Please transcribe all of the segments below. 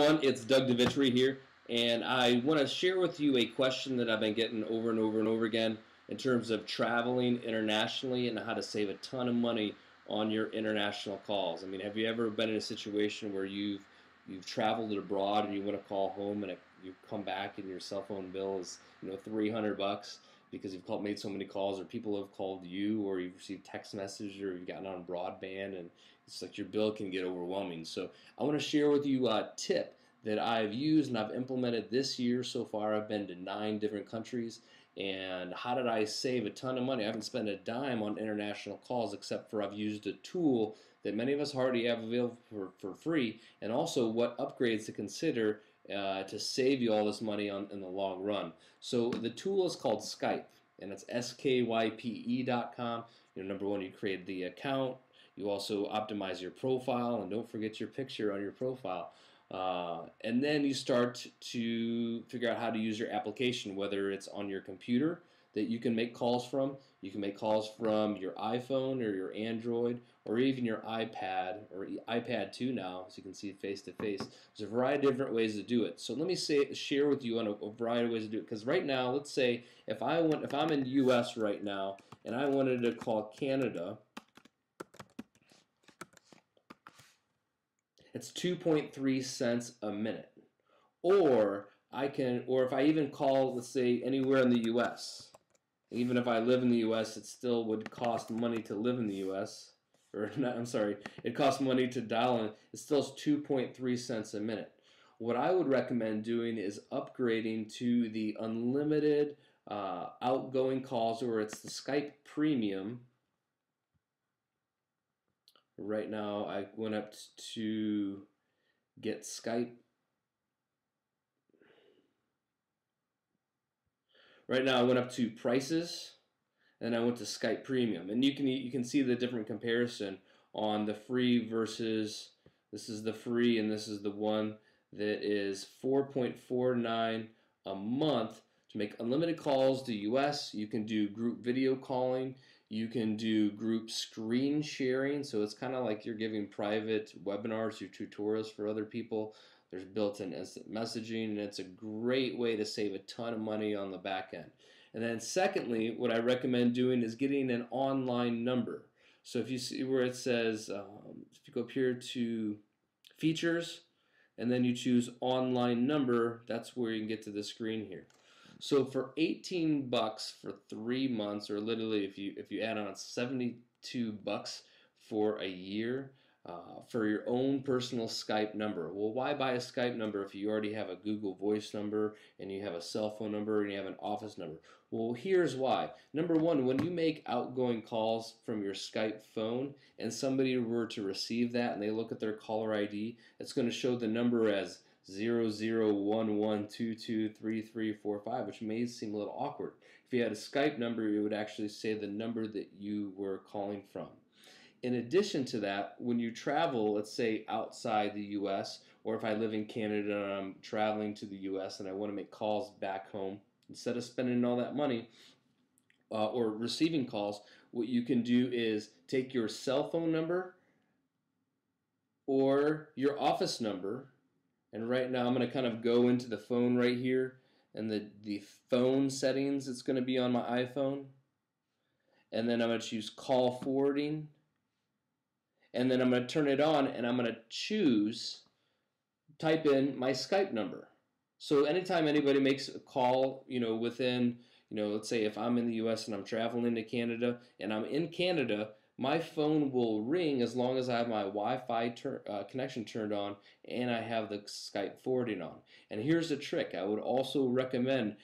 everyone, it's Doug DeVitri here, and I want to share with you a question that I've been getting over and over and over again in terms of traveling internationally and how to save a ton of money on your international calls. I mean, have you ever been in a situation where you've traveled abroad and you want to call home and you come back and your cell phone bill is $300 because you've made so many calls, or people have called you, or you've received text messages, or you've gotten on broadband, and it's like your bill can get overwhelming. So I want to share with you a tip that I've used and I've implemented this year so far. I've been to 9 different countries, and how did I save a ton of money? I haven't spent a dime on international calls, except for I've used a tool that many of us already have available for free, and also what upgrades to consider to save you all this money in the long run. So the tool is called Skype, and it's skype.com. Number one, you create the account. You also optimize your profile, and don't forget your picture on your profile. And then you start to figure out how to use your application, whether it's on your computer that you can make calls from. You can make calls from your iPhone or your Android or even your iPad or iPad 2 now, as you can see face to face. There's a variety of different ways to do it. So let me share with you on a variety of ways to do it. Because right now, let's say if I'm in the U.S. right now and I wanted to call Canada, it's 2.3 cents a minute. Or if I even call, let's say, anywhere in the U.S., even if I live in the U.S., it still would cost money to live in the U.S. Or not, I'm sorry, it costs money to dial in. It still is 2.3 cents a minute. What I would recommend doing is upgrading to the unlimited outgoing calls, or it's the Skype Premium. Right now, I went up to get Skype. Right now, I went up to prices, and I went to Skype Premium, and you can see the different comparison on the free versus, this is the free, and this is the one that is $4.49 a month to make unlimited calls to US. You can do group video calling. You can do group screen sharing, so it's kind of like you're giving private webinars or tutorials for other people. There's built-in instant messaging, and it's a great way to save a ton of money on the back end. And then secondly, what I recommend doing is getting an online number. So if you see where it says, if you go up here to features, and then you choose online number, that's where you can get to the screen here. So for $18 for 3 months, or literally if you add on $72 for a year, for your own personal Skype number. Well, why buy a Skype number if you already have a Google Voice number and you have a cell phone number and you have an office number? Well, here's why. Number one, when you make outgoing calls from your Skype phone and somebody were to receive that and they look at their caller ID, it's going to show the number as 0011223345, which may seem a little awkward. If you had a Skype number, it would actually say the number that you were calling from. In addition to that, when you travel, let's say outside the U.S., or if I live in Canada and I'm traveling to the U.S. and I want to make calls back home, instead of spending all that money or receiving calls, what you can do is take your cell phone number or your office number, and right now I'm going to kind of go into the phone right here, and the phone settings, it's going to be on my iPhone, and then I'm going to choose call forwarding. And then I'm going to turn it on, and I'm going to type in my Skype number. So anytime anybody makes a call, within, let's say if I'm in the U.S. and I'm traveling to Canada, and I'm in Canada, my phone will ring as long as I have my Wi-Fi connection turned on and I have the Skype forwarding on. And here's the trick. I would also recommend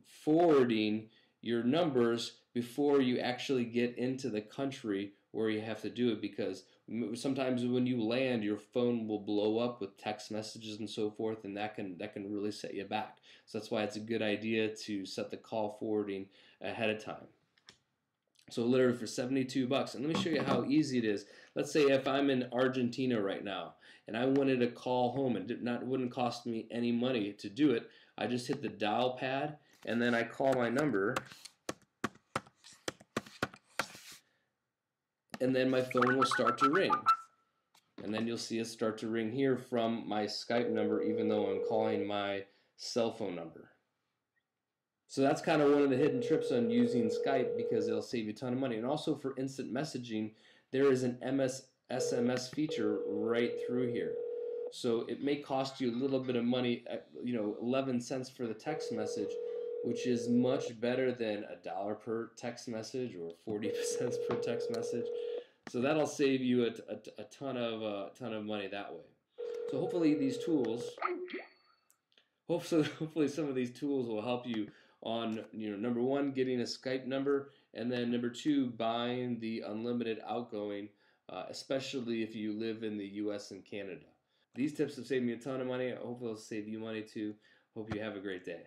forwarding your numbers before you actually get into the country where you have to do it, because sometimes when you land, your phone will blow up with text messages and so forth, and that can really set you back. So that's why it's a good idea to set the call forwarding ahead of time. So literally for $72, and let me show you how easy it is. Let's say if I'm in Argentina right now and I wanted to call home, and it wouldn't cost me any money to do it. I just hit the dial pad and then I call my number, and then my phone will start to ring. And then you'll see it start to ring here from my Skype number, even though I'm calling my cell phone number. So that's kind of one of the hidden trips on using Skype, because it'll save you a ton of money. And also for instant messaging, there is an SMS feature right through here. So it may cost you a little bit of money, 11 cents for the text message, which is much better than $1 per text message or 40 cents per text message. So that'll save you a ton of money that way. So hopefully these tools, hopefully some of these tools will help you on, number one, getting a Skype number, and then number two, buying the unlimited outgoing, especially if you live in the U.S. and Canada. These tips have saved me a ton of money. I hope they'll save you money too. Hope you have a great day.